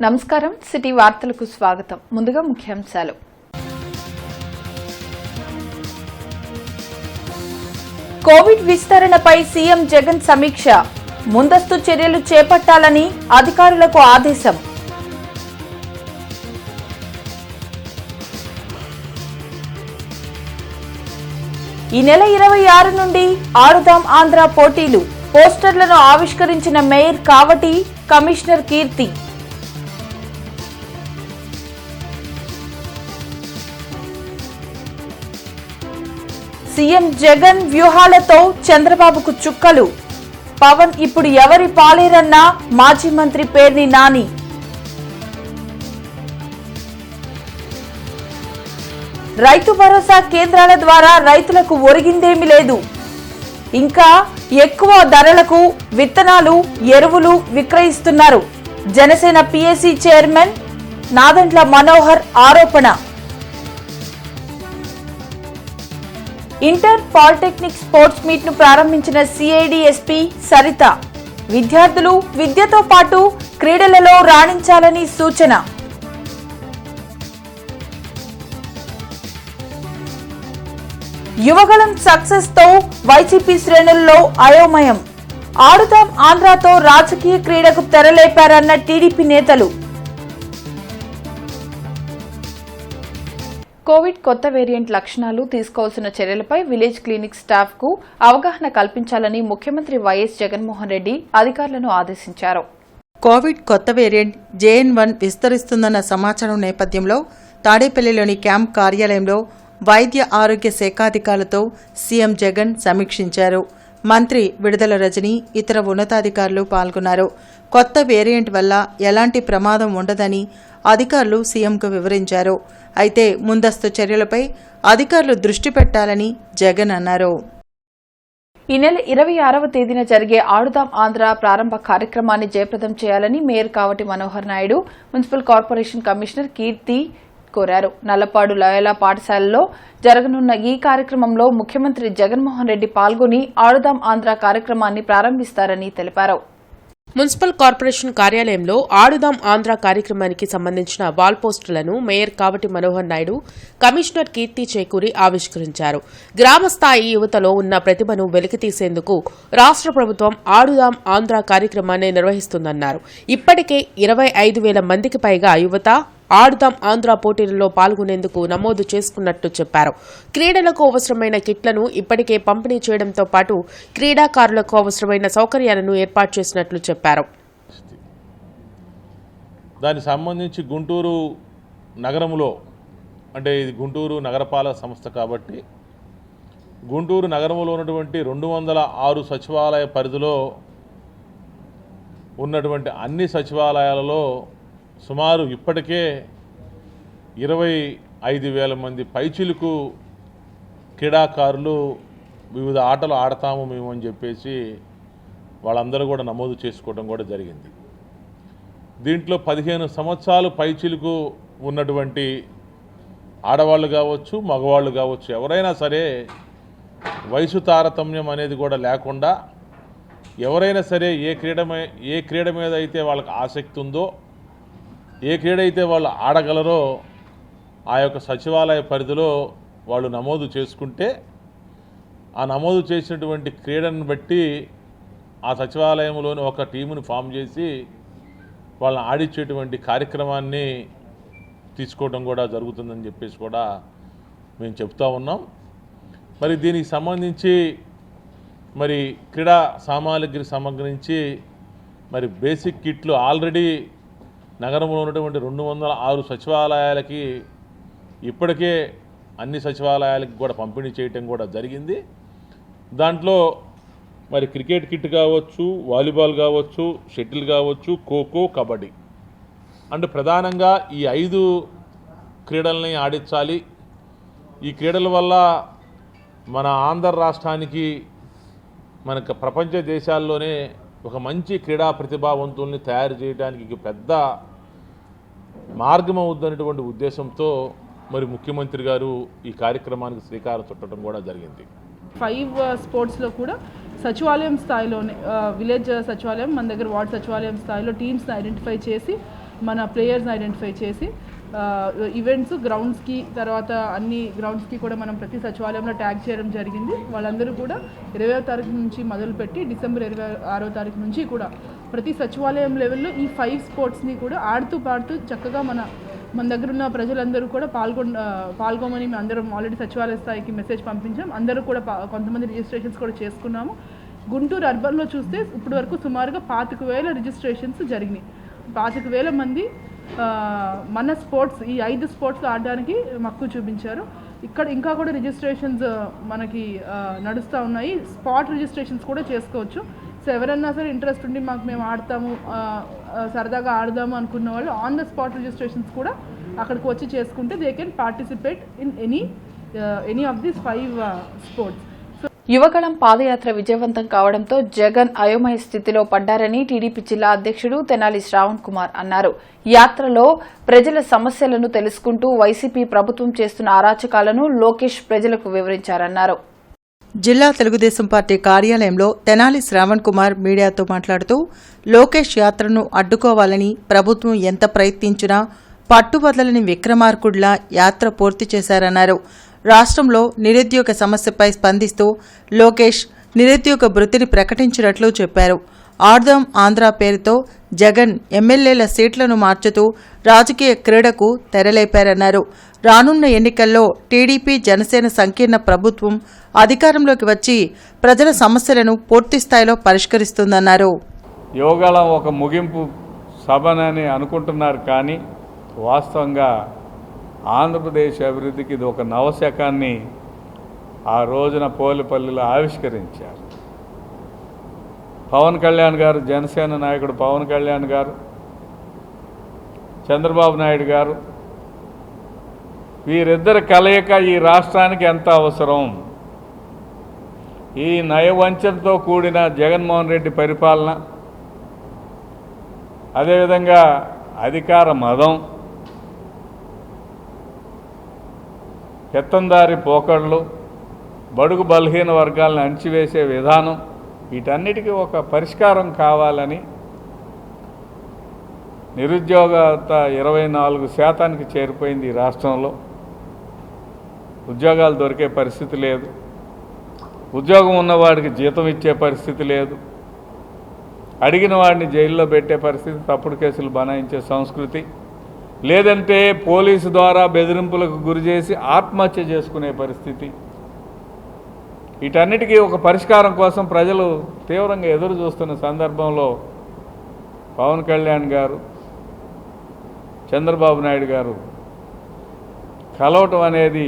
నమస్కారం సిటీ వార్తలకు స్వాగతం. ముందుగా ముఖ్యాంశాలు. కోవిడ్ విస్తరణపై సీఎం జగన్ సమీక్ష. ముందస్తు చర్యలు చేపట్టాలని అధికారులకు ఆదేశం. ఈ నెల 26 నుండి ఆడుదాం ఆంధ్ర పోటీలు. పోస్టర్లను ఆవిష్కరించిన మేయర్ కావటి, కమిషనర్ కీర్తి. సీఎం జగన్ వ్యూహాలతో చంద్రబాబుకు చుక్కలు. పవన్ ఇప్పుడు ఎవరి పాలేరన్న మాజీ మంత్రి పేర్ని నాని. రైతు భరోసా కేంద్రాల ద్వారా రైతులకు ఒరిగిందేమీ లేదు. ఇంకా ఎక్కువ ధరలకు విత్తనాలు, ఎరువులు విక్రయిస్తున్నారు. జనసేన పీఏసీ చైర్మన్ నాదెండ్ల మనోహర్ ఆరోపణ. ఇంటర్ పాలిటెక్నిక్ స్పోర్ట్స్ మీట్ ను ప్రారంభించిన సిఐడి ఎస్పీ సరిత. విద్యార్థులు విద్యతో పాటు క్రీడలలో రాణించాలని సూచన. యువగళం సక్సెస్ తో వైసీపీ శ్రేణుల్లో అయోమయం. ఆడుదాం ఆంధ్రాతో రాజకీయ క్రీడకు తెరలేపారన్న టీడీపీ నేతలు. కోవిడ్ కొత్త వేరియంట్ లక్షణాలు, తీసుకోవాల్సిన చర్యలపై విలేజ్ క్లినిక్ స్టాఫ్ కు అవగాహన కల్పించాలని ముఖ్యమంత్రి వైఎస్ జగన్మోహన్ రెడ్డి అధికారులను ఆదేశించారు. కోవిడ్ కొత్త వేరియంట్ JN.1 విస్తరిస్తుందన్న సమాచారం నేపథ్యంలో తాడేపల్లిలోని క్యాంప్ కార్యాలయంలో వైద్య ఆరోగ్య శాఖాధికారులతో సీఎం జగన్ సమీక్షించారు. మంత్రి విడుదల రజని, ఇతర ఉన్నతాధికారులు పాల్గొన్నారు. కొత్త వేరియంట్ వల్ల ఎలాంటి ప్రమాదం ఉండదని అధికారులు సీఎంకు వివరించారు. అయితే ముందస్తు చర్యలపై అధికారులు దృష్టి పెట్టాలని జగన్ అన్నారు. ఈ నెల 26వ తేదీన జరిగే ఆడుదాం ఆంధ్ర ప్రారంభ కార్యక్రమాన్ని జయప్రదం చేయాలని mayor Kavati Manohar Naidu, municipal corporation commissioner Keerthi కోరారు. నల్లపాడు లయోలా పాఠశాలలో జరగనున్న ఈ కార్యక్రమంలో ముఖ్యమంత్రి జగన్మోహన్ రెడ్డి పాల్గొని ఆడుదాం ఆంధ్ర కార్యక్రమాన్ని ప్రారంభిస్తారని తెలిపారు. మున్సిపల్ కార్పొరేషన్ కార్యాలయంలో ఆడుదాం ఆంధ్ర కార్యక్రమానికి సంబంధించిన వాల్ పోస్టులను మేయర్ కావటి మనోహర్ నాయుడు, కమిషనర్ కీర్తి చేకూరి ఆవిష్కరించారు. గ్రామస్థాయి యువతలో ఉన్న ప్రతిభను వెలికితీసేందుకు రాష్ట్ర ప్రభుత్వం ఆడుదాం ఆంధ్ర కార్యక్రమాన్ని నిర్వహిస్తుందన్నారు. ఇప్పటికే 25,000 మందికి పైగా యువత ఆడుదాం ఆంధ్ర పోటీలలో పాల్గొనేందుకు నమోదు చేసుకున్నట్టు చెప్పారు. క్రీడలకు అవసరమైన కిట్లను ఇప్పటికే పంపిణీ చేయడంతో పాటు క్రీడాకారులకు అవసరమైన సౌకర్యాలను ఏర్పాటు చేసినట్లు చెప్పారు. దానికి సంబంధించి గుంటూరు నగరంలో, అంటే ఇది గుంటూరు నగరపాలక సంస్థ కాబట్టి గుంటూరు నగరంలో ఉన్నటువంటి 206 సచివాలయ పరిధిలో ఉన్నటువంటి అన్ని సచివాలయాలలో సుమారు ఇప్పటికే 25,000 మంది పైచిలుకు క్రీడాకారులు వివిధ ఆటలు ఆడతాము మేము అని చెప్పేసి వాళ్ళందరూ కూడా నమోదు చేసుకోవడం కూడా జరిగింది. దీంట్లో 15 సంవత్సరాలు పైచిలుకు ఉన్నటువంటి ఆడవాళ్ళు కావచ్చు, మగవాళ్ళు కావచ్చు, ఎవరైనా సరే వయసు తారతమ్యం అనేది కూడా లేకుండా ఎవరైనా సరే ఏ క్రీడ మీద అయితే వాళ్ళకి ఆసక్తి ఉందో, ఏ క్రీడ అయితే వాళ్ళు ఆడగలరో ఆ యొక్క సచివాలయ పరిధిలో వాళ్ళు నమోదు చేసుకుంటే ఆ నమోదు చేసినటువంటి క్రీడను బట్టి ఆ సచివాలయంలోని ఒక టీముని ఫామ్ చేసి వాళ్ళని ఆడించేటువంటి కార్యక్రమాన్ని తీసుకోవడం కూడా జరుగుతుందని చెప్పేసి కూడా మేము చెప్తా ఉన్నాం. మరి దీనికి సంబంధించి మరి క్రీడా సామాగ్రి సమగ్రించి మరి బేసిక్ కిట్లు ఆల్రెడీ నగరంలో ఉన్నటువంటి 206 సచివాలయాలకి ఇప్పటికే అన్ని సచివాలయాలకి కూడా పంపిణీ చేయటం కూడా జరిగింది. దాంట్లో మరి క్రికెట్ కిట్ కావచ్చు, వాలీబాల్ కావచ్చు, షటిల్ కావచ్చు, ఖోఖో, కబడ్డీ అంటే ప్రధానంగా ఈ 5 క్రీడల్ని ఆడించాలి. ఈ క్రీడల వల్ల మన ఆంధ్ర రాష్ట్రానికి మనకు ప్రపంచ దేశాల్లోనే ఒక మంచి క్రీడా ప్రతిభావంతుల్ని తయారు చేయడానికి పెద్ద మార్గం అవుద్దనేటువంటి ఉద్దేశంతో మరి ముఖ్యమంత్రి గారు ఈ కార్యక్రమానికి శ్రీకారం చుట్టడం కూడా జరిగింది. 5 స్పోర్ట్స్లో కూడా సచివాలయం స్థాయిలోనే విలేజ్ సచివాలయం మన దగ్గర వార్డ్ సచివాలయం స్థాయిలో టీమ్స్ని ఐడెంటిఫై చేసి మన ప్లేయర్స్ని ఐడెంటిఫై చేసి ఈవెంట్స్ గ్రౌండ్స్కి తర్వాత అన్ని గ్రౌండ్స్కి కూడా మనం ప్రతి సచివాలయంలో ట్యాగ్ చేయడం జరిగింది. వాళ్ళందరూ కూడా 20వ తారీఖు నుంచి మొదలుపెట్టి డిసెంబర్ 26వ తారీఖు నుంచి కూడా ప్రతి సచివాలయం లెవెల్లో ఈ 5 స్పోర్ట్స్ని కూడా ఆడుతూ పాడుతూ చక్కగా మన దగ్గర ఉన్న ప్రజలందరూ కూడా పాల్గొమని మేము అందరం ఆల్రెడీ సచివాలయ స్థాయికి మెసేజ్ పంపించాం. అందరూ కూడా కొంతమంది రిజిస్ట్రేషన్స్ కూడా చేసుకున్నాము. గుంటూరు అర్బన్లో చూస్తే ఇప్పటి వరకు సుమారుగా 25,000 రిజిస్ట్రేషన్స్ జరిగినాయి. 25,000 మంది మన స్పోర్ట్స్ ఈ 5 స్పోర్ట్స్లో ఆడడానికి మక్కువ చూపించారు. ఇక్కడ ఇంకా కూడా రిజిస్ట్రేషన్స్ మనకి నడుస్తూ ఉన్నాయి. స్పాట్ రిజిస్ట్రేషన్స్ కూడా చేసుకోవచ్చు. సో ఎవరన్నా సరే ఇంట్రెస్ట్ ఉండి మేము ఆడతాము సరదాగా ఆడదాము అనుకున్న వాళ్ళు ఆన్ ద స్పాట్ రిజిస్ట్రేషన్స్ కూడా అక్కడికి వచ్చి చేసుకుంటే they can participate in any of these 5 sports. Yuvagalam Padayatra విజయవంతం కావడంతో జగన్ అయోమయ స్థితిలో పడ్డారని టీడీపీ జిల్లా అధ్యక్షుడు తెనాలి శ్రావణ్ కుమార్ అన్నారు. యాత్రలో ప్రజల సమస్యలను తెలుసుకుంటూ వైసీపీ ప్రభుత్వం చేస్తున్న అరాచకాలను లోకేష్ ప్రజలకు వివరించారన్నారు. జిల్లా తెలుగుదేశం పార్టీ కార్యాలయంలో తెనాలి శ్రావణ్ కుమార్ మీడియాతో మాట్లాడుతూ లోకేష్ యాత్రను అడ్డుకోవాలని ప్రభుత్వం ఎంత ప్రయత్నించినా పట్టుబదలని విక్రమార్కుడిలా యాత్ర పూర్తి చేశారన్నారు. రాష్ట్రంలో నిరుద్యోగ సమస్యపై స్పందిస్తూ లోకేష్ నిరుద్యోగ భృతిని ప్రకటించినట్లు చెప్పారు. ఆడుదాం ఆంధ్ర పేరుతో జగన్ ఎమ్మెల్యేల సీట్లను మార్చుతూ రాజకీయ క్రీడకు తెరలేపారన్నారు. రానున్న ఎన్నికల్లో టీడీపీ జనసేన సంకీర్ణ ప్రభుత్వం అధికారంలోకి వచ్చి ప్రజల సమస్యలను పూర్తిస్థాయిలో పరిష్కరిస్తుందన్నారు. యువగళం ఒక ముగింపు సభనని అనుకుంటున్నారు, కానీ వాస్తవంగా ఆంధ్రప్రదేశ్ అభివృద్ధికి ఇది ఒక నవశకాన్ని ఆ రోజున పోలిపల్లిలో ఆవిష్కరించారు. పవన్ కళ్యాణ్ గారు, జనసేన నాయకుడు పవన్ కళ్యాణ్ గారు, చంద్రబాబు నాయుడు గారు, వీరిద్దరి కలయిక ఈ రాష్ట్రానికి ఎంత అవసరం. ఈ నయవంచనతో కూడిన జగన్మోహన్ రెడ్డి పరిపాలన, అదేవిధంగా అధికార మదం, పెత్తందారి పోకళ్ళు, బడుగు బలహీన వర్గాలను అణిచివేసే విధానం, వీటన్నిటికీ ఒక పరిష్కారం కావాలని నిరుద్యోగత 24% చేరిపోయింది ఈ రాష్ట్రంలో. ఉద్యోగాలు దొరికే పరిస్థితి లేదు. ఉద్యోగం ఉన్నవాడికి జీతం ఇచ్చే పరిస్థితి లేదు. అడిగిన వాడిని జైల్లో పెట్టే పరిస్థితి, తప్పుడు కేసులు బనాయించే సంస్కృతి, లేదంటే పోలీసు ద్వారా బెదిరింపులకు గురి చేసి ఆత్మహత్య చేసుకునే పరిస్థితి. వీటన్నిటికీ ఒక పరిష్కారం కోసం ప్రజలు తీవ్రంగా ఎదురు చూస్తున్న సందర్భంలో పవన్ కళ్యాణ్ గారు, చంద్రబాబు నాయుడు గారు కలవటం అనేది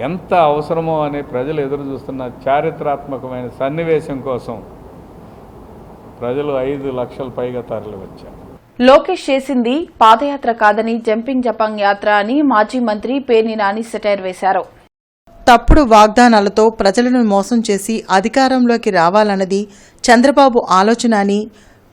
ఎంత అవసరమో అని ప్రజలు ఎదురు చూస్తున్న చారిత్రాత్మకమైన సన్నివేశం కోసం ప్రజలు 5 లక్షల పైగా తరలి వచ్చారు. లోకేష్ చేసింది పాదయాత్ర కాదని జంపింగ్ జపాంగ్ యాత్ర అని మాజీ మంత్రి పేర్ని నాని సెటైర్ వేశారు. తప్పుడు వాగ్దానాలతో ప్రజలను మోసం చేసి అధికారంలోకి రావాలన్నది చంద్రబాబు ఆలోచన అని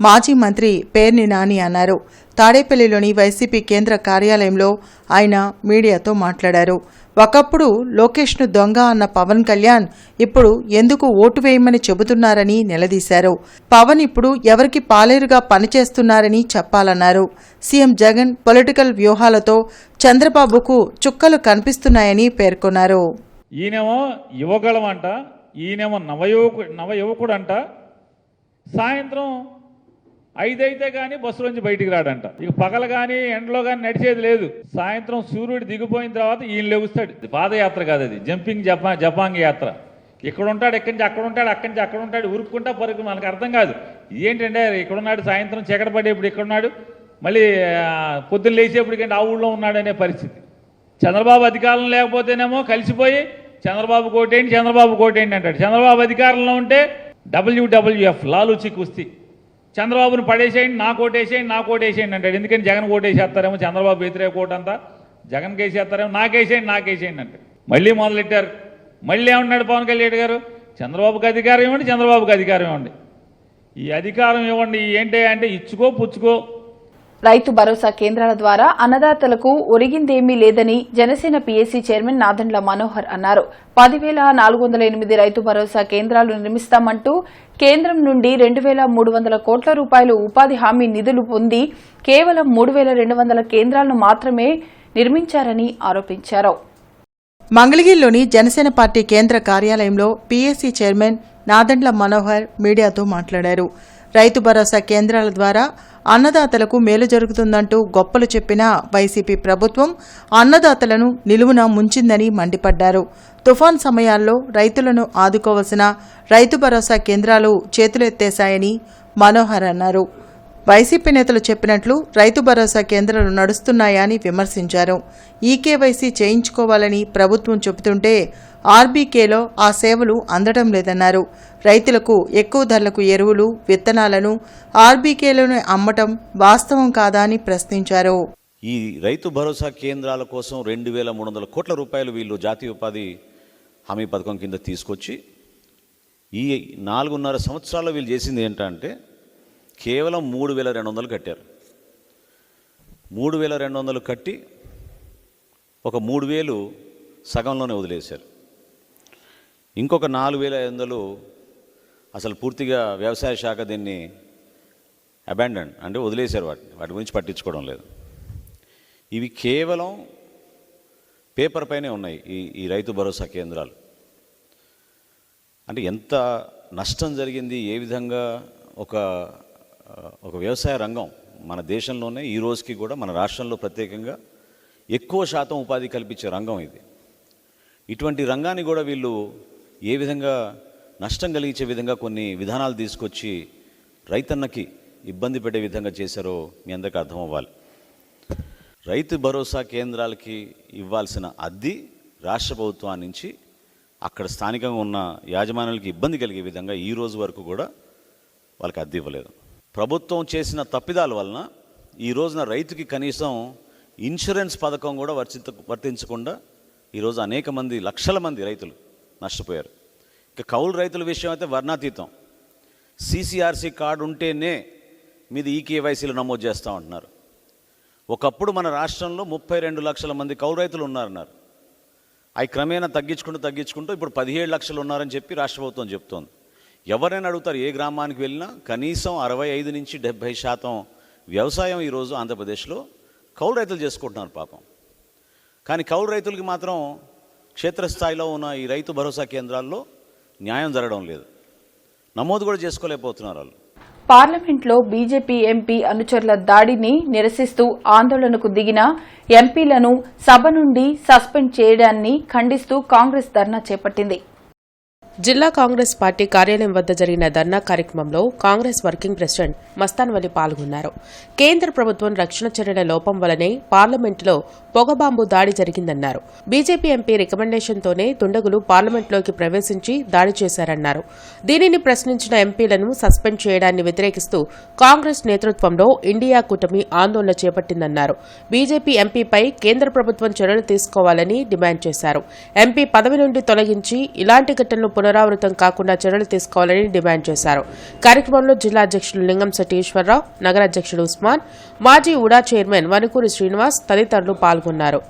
మాజీ మంత్రి పేర్ని నాని అన్నారు. తాడేపల్లిలోని వైసీపీ కేంద్ర కార్యాలయంలో ఆయన మీడియాతో మాట్లాడారు. ఒకప్పుడు లోకేష్ను దొంగ అన్న పవన్ కళ్యాణ్ ఇప్పుడు ఎందుకు ఓటు వేయమని చెబుతున్నారని నిలదీశారు. పవన్ ఇప్పుడు ఎవరికి పాలేరుగా పనిచేస్తున్నారని చెప్పాలన్నారు. సీఎం జగన్ పొలిటికల్ వ్యూహాలతో చంద్రబాబుకు చుక్కలు కనిపిస్తున్నాయని పేర్కొన్నారు. ఈయనేమో యువగళం అంట, ఈయనేమో నవయువకుడు అంట. సాయంత్రం 5 అయితే కానీ బస్సులోంచి బయటికి రాడంట. ఇక పగల కానీ ఎండలో కానీ నడిచేది లేదు. సాయంత్రం సూర్యుడు దిగిపోయిన తర్వాత ఈయన లేవుస్తాడు. పాదయాత్ర కాదు, అది జంపింగ్ జపాంగ్ యాత్ర. ఇక్కడ ఉంటాడు, ఎక్కడి నుంచి అక్కడ ఉంటాడు, అక్కడి నుంచి అక్కడ ఉంటాడు, ఉరుక్కుంటా పరుగు. మనకు అర్థం కాదు ఏంటంటే ఇక్కడున్నాడు, సాయంత్రం చీకటి పడేప్పుడు ఇక్కడున్నాడు, మళ్ళీ పొద్దున్న లేచేప్పటికంటే ఆ ఊళ్ళో ఉన్నాడు అనే పరిస్థితి. చంద్రబాబు అధికారం లేకపోతేనేమో కలిసిపోయి చంద్రబాబు కోటేంటి చంద్రబాబు కోటేంటి అంటాడు. చంద్రబాబు అధికారంలో ఉంటే WWF లాలూచి కుస్తీ, చంద్రబాబును పడేసేయండి, నా కోటేసేయండి అంటాడు. ఎందుకని జగన్ కోటేసేస్తారేమో, చంద్రబాబు వ్యతిరేక కోట అంతా జగన్ కేసేస్తారేమో, నాకేసేయండి అంటాడు. మళ్ళీ మొదలెట్టారు. మళ్ళీ ఏమన్నాడు పవన్ కళ్యాణ్ గారు, చంద్రబాబుకి అధికారం ఇవ్వండి, చంద్రబాబుకి అధికారం ఇవ్వండి. ఈ అధికారం ఇవ్వండి ఏంటి అంటే ఇచ్చుకో పుచ్చుకో. రైతు భరోసా కేంద్రాల ద్వారా అన్నదాతలకు ఒరిగిందేమీ లేదని జనసేన పీఏసీ చైర్మన్ నాదెండ్ల మనోహర్ అన్నారు. 10,408 రైతు భరోసా కేంద్రాలు నిర్మిస్తామంటూ కేంద్రం నుండి 2,300 కోట్ల రూపాయలు ఉపాధి హామీ నిధులు పొంది కేవలం 3,200 కేంద్రాలను మాత్రమే నిర్మించారని ఆరోపించారు. మంగళగిరిలోని జనసేన పార్టీ కేంద్ర కార్యాలయంలో పీఏసీ చైర్మన్ నాదెండ్ల మనోహర్ మీడియాతో మాట్లాడారు. రైతు భరోసా కేంద్రాల ద్వారా అన్నదాతలకు మేలు జరుగుతుందంటూ గొప్పలు చెప్పిన వైసీపీ ప్రభుత్వం అన్నదాతలను నిలువున ముంచిందని మండిపడ్డారు. తుఫాన్ సమయాల్లో రైతులను ఆదుకోవాల్సిన రైతు భరోసా కేంద్రాలు చేతులెత్తేశాయని మనోహర్ అన్నారు. వైసీపీ నేతలు చెప్పినట్లు రైతు భరోసా కేంద్రాలు నడుస్తున్నాయని విమర్శించారు. ఈకేవైసీ చేయించుకోవాలని ప్రభుత్వం చెబుతుంటే ఆర్బీకేలో ఆ సేవలు అందడం లేదన్నారు. రైతులకు ఎక్కువ ధరలకు ఎరువులు, విత్తనాలను ఆర్బీకేలోనే అమ్మటం వాస్తవం కాదా అని ప్రశ్నించారు. ఈ రైతు భరోసా కేంద్రాల కోసం 2,300 కోట్ల రూపాయలు వీళ్ళు జాతీయ ఉపాధి హామీ పథకం కింద తీసుకొచ్చి ఈ 4.5 సంవత్సరాల్లో వీళ్ళు చేసింది ఏంటంటే కేవలం 3,200 కట్టారు. 3,200 కట్టి ఒక 3,000 సగంలోనే వదిలేశారు. ఇంకొక 4,500 అసలు పూర్తిగా వ్యవసాయ శాఖ దీన్ని అబాండన్ అంటే వదిలేశారు. వాటి గురించి పట్టించుకోవడం లేదు. ఇవి కేవలం పేపర్ పైనే ఉన్నాయి ఈ రైతు భరోసా కేంద్రాలు. అంటే ఎంత నష్టం జరిగింది, ఏ విధంగా ఒక వ్యవసాయ రంగం మన దేశంలోనే ఈ రోజుకి కూడా మన రాష్ట్రంలో ప్రత్యేకంగా ఎక్కువ శాతం ఉపాధి కల్పించే రంగం ఇది. ఇటువంటి రంగాన్ని కూడా వీళ్ళు ఏ విధంగా నష్టం కలిగించే విధంగా కొన్ని విధానాలు తీసుకొచ్చి రైతన్నకి ఇబ్బంది పెట్టే విధంగా చేశారో మీ అందరికీ అర్థం అవ్వాలి. రైతు భరోసా కేంద్రాలకి ఇవ్వాల్సిన అద్దె రాష్ట్ర ప్రభుత్వం నుంచి అక్కడ స్థానికంగా ఉన్న యాజమాన్యాలకి ఇబ్బంది కలిగే విధంగా ఈ రోజు వరకు కూడా వాళ్ళకి అద్దె ఇవ్వలేదు. ప్రభుత్వం చేసిన తప్పిదాల వలన ఈ రోజున రైతుకి కనీసం ఇన్సూరెన్స్ పథకం కూడా వర్తించకుండా ఈరోజు అనేక మంది, లక్షల మంది రైతులు నష్టపోయారు. ఇక కౌలు రైతుల విషయం అయితే వర్ణాతీతం. CCRC కార్డు ఉంటేనే మీది ఈకేవైసీలు నమోదు చేస్తామంటున్నారు. ఒకప్పుడు మన రాష్ట్రంలో 32 లక్షల మంది కౌలు రైతులు ఉన్నారన్నారు. అవి క్రమేణా తగ్గించుకుంటూ ఇప్పుడు 17 లక్షలు ఉన్నారని చెప్పి రాష్ట్ర ప్రభుత్వం చెప్తోంది. ఎవరైనా అడుగుతారు, ఏ గ్రామానికి వెళ్ళినా కనీసం 65 నుంచి 70% వ్యవసాయం ఈరోజు ఆంధ్రప్రదేశ్లో కౌలు రైతులు చేసుకుంటున్నారు పాపం. కానీ కౌలు రైతులకి మాత్రం క్షేత్రస్థాయిలో ఉన్న ఈ రైతు భరోసా కేంద్రాల్లో న్యాయం జరగడం లేదు. నమోదు కూడా చేసుకోలేకపోతున్నారు వాళ్ళు. పార్లమెంట్లో బీజేపీ ఎంపీ అనుచరుల దాడిని నిరసిస్తూ ఆందోళనకు దిగిన ఎంపీలను సభ నుండి సస్పెండ్ చేయడాన్ని ఖండిస్తూ కాంగ్రెస్ ధర్నా చేపట్టింది. జిల్లా కాంగ్రెస్ పార్టీ కార్యాలయం వద్ద జరిగిన ధర్నా కార్యక్రమంలో కాంగ్రెస్ వర్కింగ్ ప్రెసిడెంట్ మస్తాన్ వలి పాల్గొన్నారు. కేంద్ర ప్రభుత్వం రక్షణ చర్యల లోపం వల్లనే పార్లమెంటులో పొగబాంబు దాడి జరిగిందన్నారు. బీజేపీ ఎంపీ రికమెండేషన్తోనే దుండగులు పార్లమెంట్లోకి ప్రవేశించి దాడి చేశారన్నారు. దీనిని ప్రశ్నించిన ఎంపీలను సస్పెండ్ చేయడాన్ని వ్యతిరేకిస్తూ కాంగ్రెస్ నేతృత్వంలో ఇండియా కూటమి ఆందోళన చేపట్టిందన్నారు. బీజేపీ ఎంపీపై కేంద్ర ప్రభుత్వం చర్యలు తీసుకోవాలని డిమాండ్ చేశారు. ఎంపీ పదవి నుండి తొలగించి ఇలాంటి ఘటనలు పునరావృతం కాకుండా చర్యలు తీసుకోవాలని డిమాండ్ చేశారు. కార్యక్రమంలో జిల్లా అధ్యక్షులు లింగంశెట్టి ఈశ్వరరావు, నగర అధ్యక్షుడు ఉస్మాన్, మాజీ ఉడా చైర్మన్ వనుకూరి శ్రీనివాస్ తదితరులు పాల్గొన్నారు.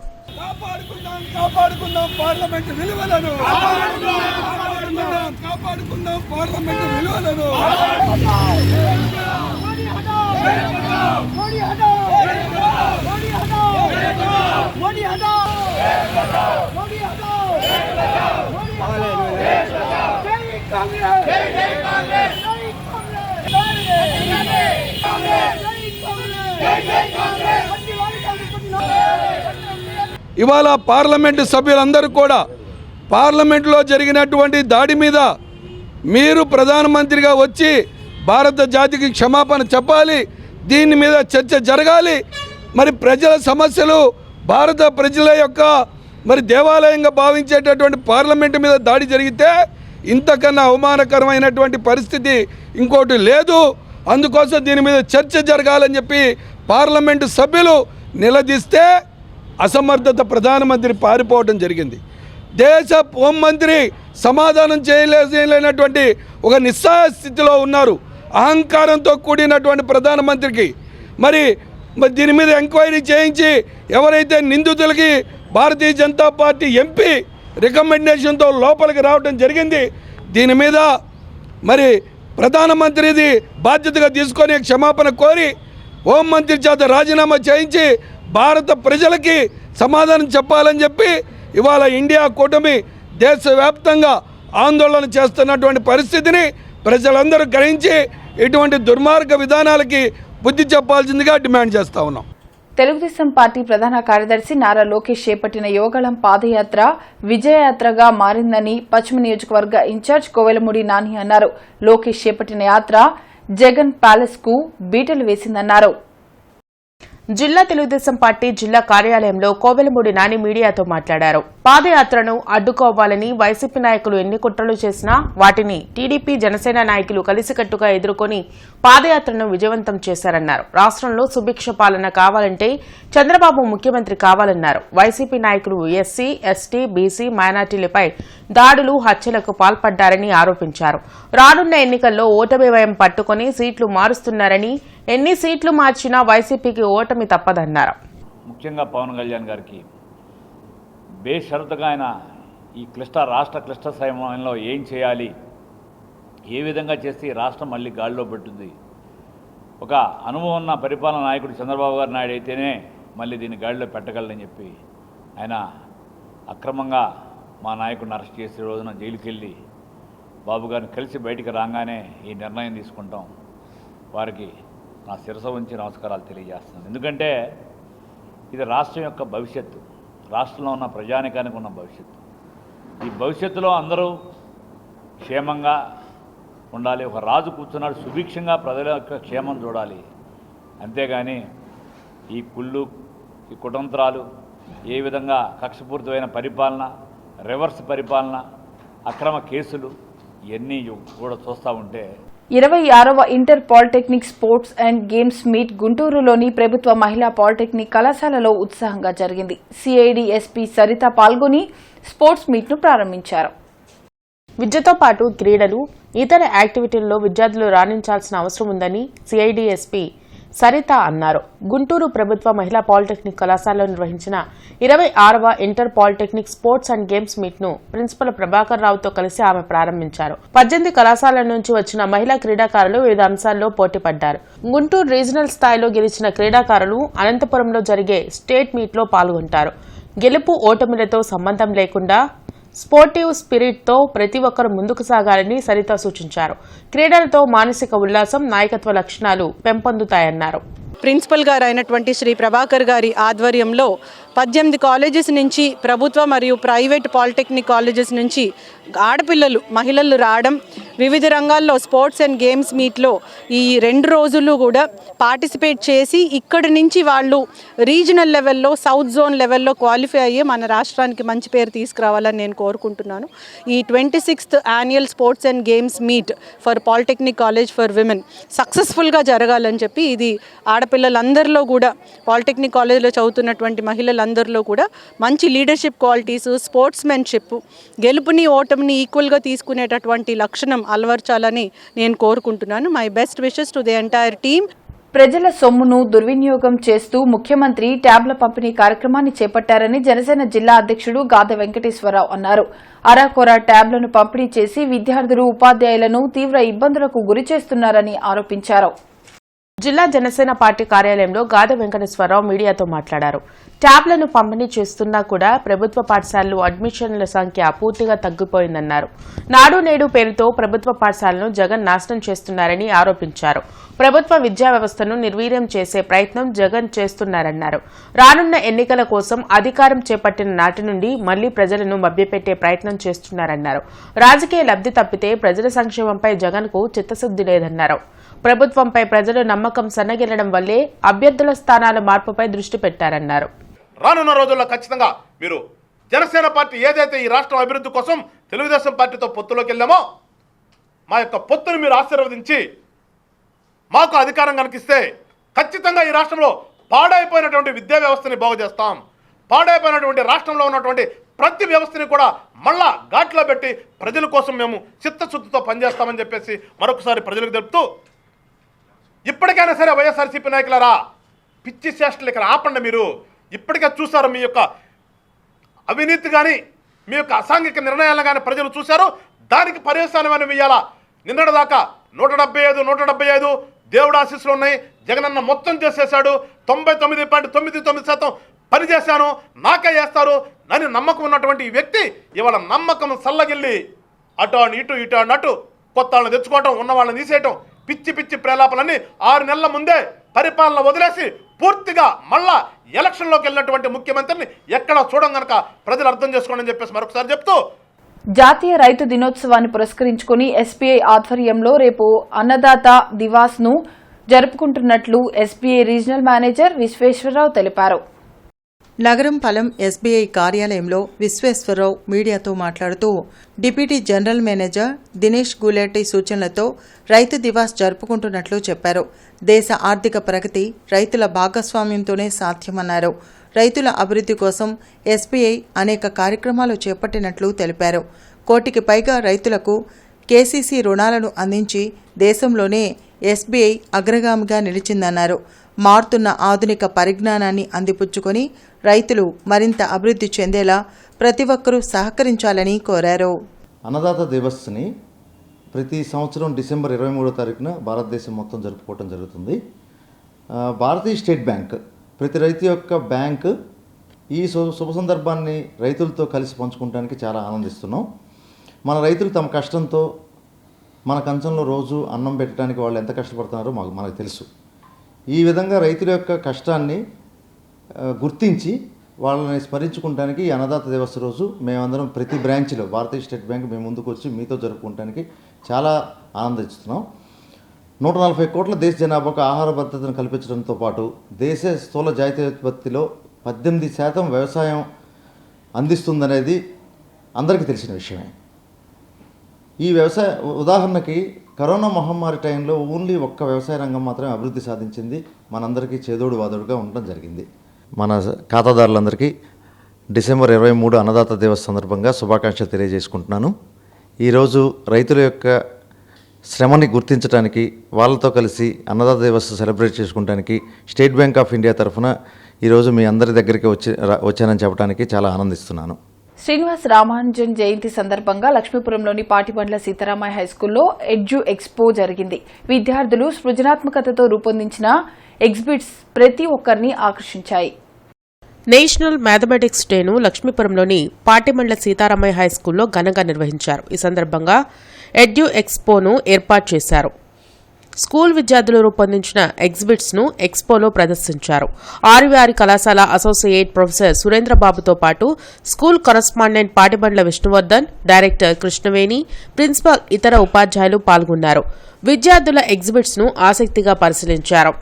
ఇవాళ పార్లమెంటు సభ్యులందరూ కూడా పార్లమెంటులో జరిగినటువంటి దాడి మీద మీరు ప్రధానమంత్రిగా వచ్చి భారత జాతికి క్షమాపణ చెప్పాలి. దీని మీద చర్చ జరగాలి. మరి ప్రజల సమస్యలు, భారత ప్రజల యొక్క మరి దేవాలయంగా భావించేటటువంటి పార్లమెంటు మీద దాడి జరిగితే ఇంతకన్నా అవమానకరమైనటువంటి పరిస్థితి ఇంకోటి లేదు. అందుకోసం దీని మీద చర్చ జరగాలని చెప్పి పార్లమెంటు సభ్యులు నిలదీస్తే అసమర్థత ప్రధానమంత్రి పారిపోవడం జరిగింది. దేశ హోంమంత్రి సమాధానం చేయలేనటువంటి ఒక నిస్సహాయ స్థితిలో ఉన్నారు. అహంకారంతో కూడినటువంటి ప్రధానమంత్రికి మరి మరి దీని మీద ఎంక్వైరీ చేయించి ఎవరైతే నిందితులకి భారతీయ జనతా పార్టీ ఎంపీ రికమెండేషన్తో లోపలికి రావడం జరిగింది, దీని మీద మరి ప్రధానమంత్రిది బాధ్యతగా తీసుకొని క్షమాపణ కోరి హోంమంత్రి చేత రాజీనామా చేయించి భారత ప్రజలకి సమాధానం చెప్పాలని చెప్పి ఇవాళ ఇండియా కూటమి దేశవ్యాప్తంగా ఆందోళన చేస్తున్నటువంటి పరిస్థితిని ప్రజలందరూ గ్రహించి ఇటువంటి దుర్మార్గ విధానాలకి బుద్ధి చెప్పాల్సిందిగా డిమాండ్ చేస్తా ఉన్నాం. తెలుగుదేశం పార్టీ ప్రధాన కార్యదర్శి నారా లోకేష్ చేపట్టిన యువగళం పాదయాత్ర విజయయాత్రగా మారిందని పశ్చిమ నియోజకవర్గ ఇన్ఛార్జ్ కోవెలమూడి నాని అన్నారు. లోకేష్ చేపట్టిన యాత్ర జగన్ ప్యాలెస్ కు బీటలు వేసిందన్నారు. జిల్లా తెలుగుదేశం పార్టీ జిల్లా కార్యాలయంలో కోవెలమూడి నాని మీడియాతో మాట్లాడారు. పాదయాత్రను అడ్డుకోవాలని వైసీపీ నాయకులు ఎన్ని కుట్రలు చేసినా వాటిని టీడీపీ జనసేన నాయకులు కలిసికట్టుగా ఎదుర్కొని పాదయాత్రను విజయవంతం చేశారన్నారు. రాష్ట్రంలో సుభిక్ష పాలన కావాలంటే చంద్రబాబు ముఖ్యమంత్రి కావాలన్నారు. వైసీపీ నాయకులు ఎస్సీ, ఎస్టీ, బీసీ, మైనార్టీలపై దాడులు, హత్యలకు పాల్పడ్డారని ఆరోపించారు. రానున్న ఎన్నికల్లో ఓటమి భయం పట్టుకుని సీట్లు మారుస్తున్నారని, ఎన్ని సీట్లు మార్చినా వైసీపీకి ఓటమి తప్పదన్నారు. ముఖ్యంగా పవన్ కళ్యాణ్ గారికి బేషరతుగా ఆయన ఈ రాష్ట్ర క్లిష్ట సమయంలో ఏం చేయాలి, ఏ విధంగా చేస్తే ఈ రాష్ట్రం మళ్ళీ గాడిలో పట్టుద్ది, ఒక అనుభవం ఉన్న పరిపాలన నాయకుడు చంద్రబాబు గారు నాయుడు అయితేనే మళ్ళీ దీన్ని గాడిలో పెట్టగలరని చెప్పి ఆయన అక్రమంగా మా నాయకుడిని అరెస్ట్ చేసే రోజున జైలుకి వెళ్ళి బాబు గారిని కలిసి బయటికి రాగానే ఈ నిర్ణయం తీసుకుంటాం. వారికి నా శిరస ఉంచి నమస్కారాలు తెలియజేస్తున్నాను. ఎందుకంటే ఇది రాష్ట్రం యొక్క భవిష్యత్తు, రాష్ట్రంలో ఉన్న ప్రజానికానికి ఉన్న భవిష్యత్తు. ఈ భవిష్యత్తులో అందరూ క్షేమంగా ఉండాలి. ఒక రాజు కూర్చున్నాడు, సుభిక్షంగా ప్రజల యొక్క క్షేమం చూడాలి. అంతేగాని ఈ కుళ్ళు, ఈ కుతంత్రాలు, ఏ విధంగా కక్షపూరితమైన పరిపాలన, రివర్స్ పరిపాలన, అక్రమ కేసులు ఇవన్నీ కూడా చూస్తూ ఉంటే 26వ inter polytechnic sports and games meet గుంటూరులోని ప్రభుత్వ మహిళా పాలిటెక్నిక్ కళాశాలలో ఉత్సాహంగా జరిగింది. సిఐడి ఎస్పీ సరిత పాల్గొని స్పోర్ట్స్ మీట్ ను ప్రారంభించారు. విద్యతో పాటు క్రీడలు, ఇతర యాక్టివిటీల్లో విద్యార్థులు రాణించాల్సిన అవసరం ఉందని సిఐడి ఎస్పీ సరిత అన్నారు. గుంటూరు ప్రభుత్వ మహిళా పాలిటెక్నిక్ కళాశాలలో నిర్వహించిన 26వ inter polytechnic sports and games meet ను ప్రిన్సిపల్ ప్రభాకర్ రావుతో కలిసి ఆమె ప్రారంభించారు. 18 కళాశాలల నుంచి వచ్చిన మహిళా క్రీడాకారులు వివిధ అంశాల్లో పోటీపడ్డారు. గుంటూరు రీజనల్ స్థాయిలో గెలిచిన క్రీడాకారులు అనంతపురంలో జరిగే స్టేట్ మీట్ లో పాల్గొంటారు. గెలుపు ఓటమిలతో సంబంధం లేకుండా స్పోర్టివ్ స్పిరిట్తో ప్రతి ఒక్కరూ ముందుకు సాగాలని సరిత సూచించారు. క్రీడలతో మానసిక ఉల్లాసం, నాయకత్వ లక్షణాలు పెంపొందుతాయన్నారు. ప్రిన్సిపల్ గారు అయినటువంటి శ్రీ ప్రభాకర్ గారి ఆధ్వర్యంలో 18 కాలేజెస్ నుంచి ప్రభుత్వ మరియు ప్రైవేట్ పాలిటెక్నిక్ కాలేజెస్ నుంచి ఆడపిల్లలు, మహిళలు రావడం, వివిధ రంగాల్లో స్పోర్ట్స్ అండ్ గేమ్స్ మీట్లో ఈ 2 రోజులు కూడా పార్టిసిపేట్ చేసి ఇక్కడి నుంచి వాళ్ళు రీజనల్ లెవెల్లో, సౌత్ జోన్ లెవెల్లో క్వాలిఫై అయ్యి మన రాష్ట్రానికి మంచి పేరు తీసుకురావాలని నేను కోరుకుంటున్నాను. ఈ 26th annual sports and games meet for polytechnic college for women సక్సెస్ఫుల్గా జరగాలని చెప్పి, ఇది ఆడపిల్లలందరిలో కూడా, పాలిటెక్నిక్ కాలేజ్లో చదువుతున్నటువంటి మహిళలందరిలో కూడా మంచి లీడర్షిప్ క్వాలిటీస్, స్పోర్ట్స్మెన్షిప్, గెలుపుని ఓటమిని ఈక్వల్గా తీసుకునేటటువంటి లక్షణం అలవర్చాలని నేను కోరుకుంటున్నాను. My best wishes to the entire team. ప్రజల సొమ్మును దుర్వినియోగం చేస్తూ ముఖ్యమంత్రి ట్యాబ్ల పంపిణీ కార్యక్రమాన్ని చేపట్టారని జనసేన జిల్లా అధ్యక్షుడు గాదె వెంకటేశ్వరరావు అన్నారు. అరాకొర ట్యాబ్లను పంపిణీ చేసి విద్యార్థులు, ఉపాధ్యాయులను తీవ్ర ఇబ్బందులకు గురి చేస్తున్నారని ఆరోపించారు. జిల్లా జనసేన పార్టీ కార్యాలయంలో గాదె వెంకటేశ్వరరావు మీడియాతో మాట్లాడారు. ట్యాబ్లను పంపిణీ చేస్తున్నా కూడా ప్రభుత్వ పాఠశాలలు అడ్మిషన్ల సంఖ్య పూర్తిగా తగ్గిపోయిందన్నారు. నాడు నేడు పేరుతో ప్రభుత్వ పాఠశాలను జగన్ నాశనం చేస్తున్నారని ఆరోపించారు. ప్రభుత్వ విద్యా వ్యవస్థను నిర్వీర్యం చేసే ప్రయత్నం జగన్ చేస్తున్నారన్నారు. రానున్న ఎన్నికల కోసం అధికారం చేపట్టిన నాటి నుండి మళ్లీ ప్రజలను మభ్యపెట్టే ప్రయత్నం చేస్తున్నారన్నారు. రాజకీయ లబ్ధి తప్పితే ప్రజల సంక్షేమంపై జగన్ కు చిత్తశుద్ది లేదన్నారు. ప్రభుత్వంపై ప్రజలు నమ్మకం సన్నగిల్లడం వల్లే అభ్యర్థుల స్థానాల మార్పుపై దృష్టి పెట్టారన్నారు. రానున్న రోజుల్లో ఖచ్చితంగా మీరు జనసేన పార్టీ ఏదైతే ఈ రాష్ట్రం అభివృద్ధి కోసం తెలుగుదేశం పార్టీతో పొత్తులోకి వెళ్ళామో, మా యొక్క పొత్తును మీరు ఆశీర్వదించి మాకు అధికారం కనిపిస్తే ఖచ్చితంగా ఈ రాష్ట్రంలో పాడైపోయినటువంటి విద్యా వ్యవస్థని బాగు చేస్తాం. పాడైపోయినటువంటి రాష్ట్రంలో ఉన్నటువంటి ప్రతి వ్యవస్థని కూడా మళ్ళా ఘాట్లో పెట్టి ప్రజల కోసం మేము చిత్తశుద్ధితో పనిచేస్తామని చెప్పేసి మరొకసారి ప్రజలకు తెలుపుతూ, ఇప్పటికైనా సరే వైఎస్ఆర్సీపీ నాయకులారా, పిచ్చి చేష్టలు ఇక్కడ ఆపండి. మీరు ఇప్పటికే చూసారు మీ యొక్క అవినీతి కానీ మీ యొక్క అసాంఘిక నిర్ణయాలు కానీ ప్రజలు చూశారు. దానికి పర్యవసానం అని వేయాలా. నిన్నటిదాకా 175 దేవుడు ఆశీస్సులు ఉన్నాయి. జగనన్న మొత్తం చేసేశాడు. 99.99% పని చేశాను, నాకే చేస్తారు అని నమ్మకం ఉన్నటువంటి ఈ వ్యక్తి ఇవాళ నమ్మకం సల్లగిల్లి అటు ఇటు అన్నట్టు కొత్త వాళ్ళని తెచ్చుకోవటం, ఉన్న వాళ్ళని తీసేయటం, పిచ్చి ప్రేలాపలన్నీ 6 నెలల ముందే పరిపాలన వదిలేసి పూర్తిగా మళ్ళా ఎలక్షన్లోకి వెళ్ళినటువంటి ముఖ్యమంత్రిని ఎక్కడ చూడం గనక ప్రజలు అర్థం చేసుకోండి అని చెప్పేసి మరొకసారి చెప్తూ, జాతీయ రైతు దినోత్సవాన్ని పురస్కరించుకుని ఎస్బీఐ ఆధ్వర్యంలో రేపు అన్నదాత దివాస్ ను జరుపుకుంటున్నట్లు ఎస్బీఐ రీజనల్ మేనేజర్ విశ్వేశ్వరరావు తెలిపారు. నగరంపాలెం ఎస్బీఐ కార్యాలయంలో విశ్వేశ్వరరావు మీడియాతో మాట్లాడుతూ డిప్యూటీ జనరల్ మేనేజర్ దినేష్ గులేటి సూచనలతో రైతు దివాస్ జరుపుకుంటున్నట్లు చెప్పారు. దేశ ఆర్థిక ప్రగతి రైతుల భాగస్వామ్యంతోనే సాధ్యమన్నారు. రైతుల అభివృద్ధి కోసం ఎస్బీఐ అనేక కార్యక్రమాలు చేపట్టినట్లు తెలిపారు. 1 కోటికి పైగా రైతులకు కేసీసీ రుణాలను అందించి దేశంలోనే ఎస్బీఐ అగ్రగామిగా నిలిచిందన్నారు. మారుతున్న ఆధునిక పరిజ్ఞానాన్ని అందిపుచ్చుకొని రైతులు మరింత అభివృద్ధి చెందేలా ప్రతి ఒక్కరూ సహకరించాలని కోరారు. అన్నదాత దివస్ని ప్రతి సంవత్సరం డిసెంబర్ 23వ తారీఖున భారతదేశం మొత్తం జరుపుకోవడం జరుగుతుంది. భారతీయ స్టేట్ బ్యాంక్ ప్రతి రైతు యొక్క బ్యాంక్ ఈ శుభ సందర్భాన్ని రైతులతో కలిసి పంచుకోవడానికి చాలా ఆనందిస్తున్నాం. మన రైతులు తమ కష్టంతో మన కంచంలో రోజు అన్నం పెట్టడానికి వాళ్ళు ఎంత కష్టపడుతున్నారో మనకు తెలుసు. ఈ విధంగా రైతుల యొక్క కష్టాన్ని గుర్తించి వాళ్ళని స్మరించుకోవడానికి అన్నదాత దివస్ రోజు మేమందరం ప్రతి బ్రాంచ్లో భారతీయ స్టేట్ బ్యాంక్ మేము ముందుకు వచ్చి మీతో జరుపుకోవడానికి చాలా ఆనందిస్తున్నాం. 140 కోట్ల దేశ జనాభాకు ఆహార భద్రతను కల్పించడంతో పాటు దేశ స్థూల జాతీయోత్పత్తిలో 18% వ్యవసాయం అందిస్తుందనేది అందరికీ తెలిసిన విషయమే. ఈ వ్యవసాయ ఉదాహరణకి కరోనా మహమ్మారి టైంలో ఓన్లీ ఒక్క వ్యవసాయ రంగం మాత్రమే అభివృద్ధి సాధించింది. మనందరికీ చేదోడు వాదోడుగా ఉండడం జరిగింది. మన ఖాతాదారులందరికీ డిసెంబర్ 23 అన్నదాత దివస్ సందర్భంగా శుభాకాంక్షలు తెలియజేసుకుంటున్నాను. ఈరోజు రైతుల యొక్క శ్రమని గుర్తించడానికి వాళ్ళతో కలిసి అన్నదాత దివస్ సెలబ్రేట్ చేసుకోవడానికి స్టేట్ బ్యాంక్ ఆఫ్ ఇండియా తరఫున ఈరోజు మీ అందరి దగ్గరికి వచ్చానని చెప్పడానికి చాలా ఆనందిస్తున్నాను. శ్రీనివాస్ రామానుజన్ జయంతి సందర్భంగా లక్ష్మీపురంలోని పాటిబండ్ల సీతారామయ్య హైస్కూల్లో ఎడ్యు ఎక్స్పో జరిగింది. విద్యార్థులు సృజనాత్మకతతో రూపొందించిన ఎగ్జిబిట్స్ ప్రతి ఒక్కరిని ఆకర్షించాయి. నేషనల్ మ్యాథమెటిక్స్ డేను లక్ష్మీపురంలోని పాటిమండ్ల సీతారామయ్య హైస్కూల్లో ఘనంగా నిర్వహించారు. ఈ సందర్భంగా ఎడ్యు ఎక్స్పోను ఏర్పాటు చేశారు. స్కూల్ విద్యార్థులు రూపొందించిన ఎగ్జిబిట్స్ ను ఎక్స్పోలో ప్రదర్శించారు. ఆర్వీఆర్ కళాశాల అసోసియేట్ ప్రొఫెసర్ సురేంద్రబాబుతో పాటు school correspondent Patibandla Vishnuvardhan, director Krishnaveni, principal, ఇతర ఉపాధ్యాయులు పాల్గొన్నారు. విద్యార్థుల ఎగ్జిబిట్స్ ను ఆసక్తిగా పరిశీలించారు.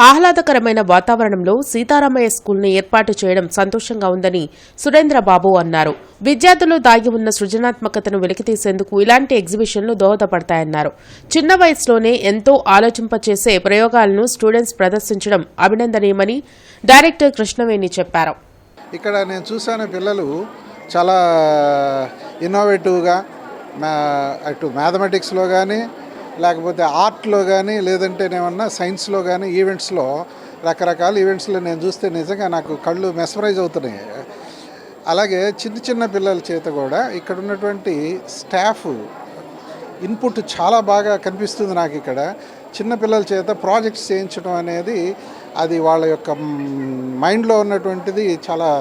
ఆహ్లాదకరమైన వాతావరణంలో సీతారామయ్య స్కూల్ని ఏర్పాటు చేయడం సంతోషంగా ఉందని సురేంద్రబాబు అన్నారు. విద్యార్థులు దాగి ఉన్న సృజనాత్మకతను వెలికితీసేందుకు ఇలాంటి ఎగ్జిబిషన్లు దోహదపడతాయన్నారు. చిన్న వయసులోనే ఎంతో ఆలోచింపచేసే ప్రయోగాలను స్టూడెంట్స్ ప్రదర్శించడం అభినందనీయమని డైరెక్టర్ కృష్ణవేణి చెప్పారు. ఇక్కడ నేను చూసాను పిల్లలు చాలా ఇన్నోవేటివ్గా అటు మ్యాథమెటిక్స్లో కానీ లేకపోతే ఆర్ట్లో కానీ లేదంటేనేమన్నా సైన్స్లో కానీ ఈవెంట్స్లో రకరకాల ఈవెంట్స్లో నేను చూస్తే నిజంగా నాకు కళ్ళు మెస్మరైజ్ అవుతున్నాయి. అలాగే చిన్న చిన్న పిల్లల చేత కూడా ఇక్కడ ఉన్నటువంటి స్టాఫ్ ఇన్పుట్ చాలా బాగా కనిపిస్తుంది నాకు. ఇక్కడ చిన్న పిల్లల చేత ప్రాజెక్ట్స్ చేయించడం అనేది అది వాళ్ళ యొక్క మైండ్లో ఉన్నటువంటిది చాలా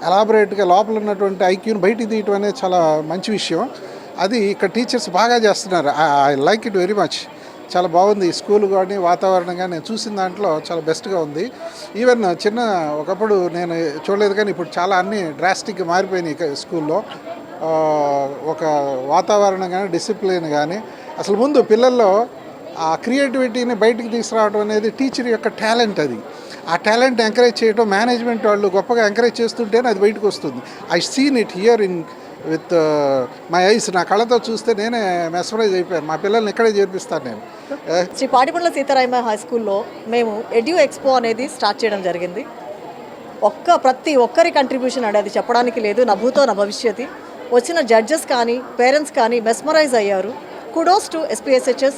ఎలాబొరేట్గా లోపల ఉన్నటువంటి ఐక్యూని బయటికి తీయటం అనేది చాలా మంచి విషయం. అది ఇక్కడ టీచర్స్ బాగా చేస్తున్నారు. I like it very much. చాలా బాగుంది. స్కూల్ కానీ వాతావరణం కానీ నేను చూసిన దాంట్లో చాలా బెస్ట్గా ఉంది. ఈవెన్ ఒకప్పుడు నేను చూడలేదు కానీ ఇప్పుడు చాలా అన్నీ డ్రాస్టిక్గా మారిపోయినాయి స్కూల్లో. ఒక వాతావరణం కానీ డిసిప్లిన్ కానీ అసలు ముందు పిల్లల్లో ఆ క్రియేటివిటీని బయటికి తీసుకురావడం అనేది టీచర్ యొక్క టాలెంట్. అది ఆ టాలెంట్ ఎంకరేజ్ చేయడం మేనేజ్మెంట్ వాళ్ళు గొప్పగా ఎంకరేజ్ చేస్తుంటేనే అది బయటకు వస్తుంది. I seen it here in with my eyes. నా కళ్ళతో చూస్తే నేనే మెస్మరైజ్ అయిపోయాను. మా పిల్లల్ని ఇక్కడే చేర్పిస్తాను నేను. శ్రీ పాటిబండ్ల సీతారామ హై స్కూల్లో మేము ఎడ్యూ ఎక్స్పో అనేది స్టార్ట్ చేయడం జరిగింది. ప్రతి ఒక్కరి కంట్రిబ్యూషన్ అనేది చెప్పడానికి లేదు. నా భూతో నా భవిష్యత్తు. వచ్చిన జడ్జెస్ కానీ పేరెంట్స్ కానీ మెస్మరైజ్ అయ్యారు. Kudos to SPSHS,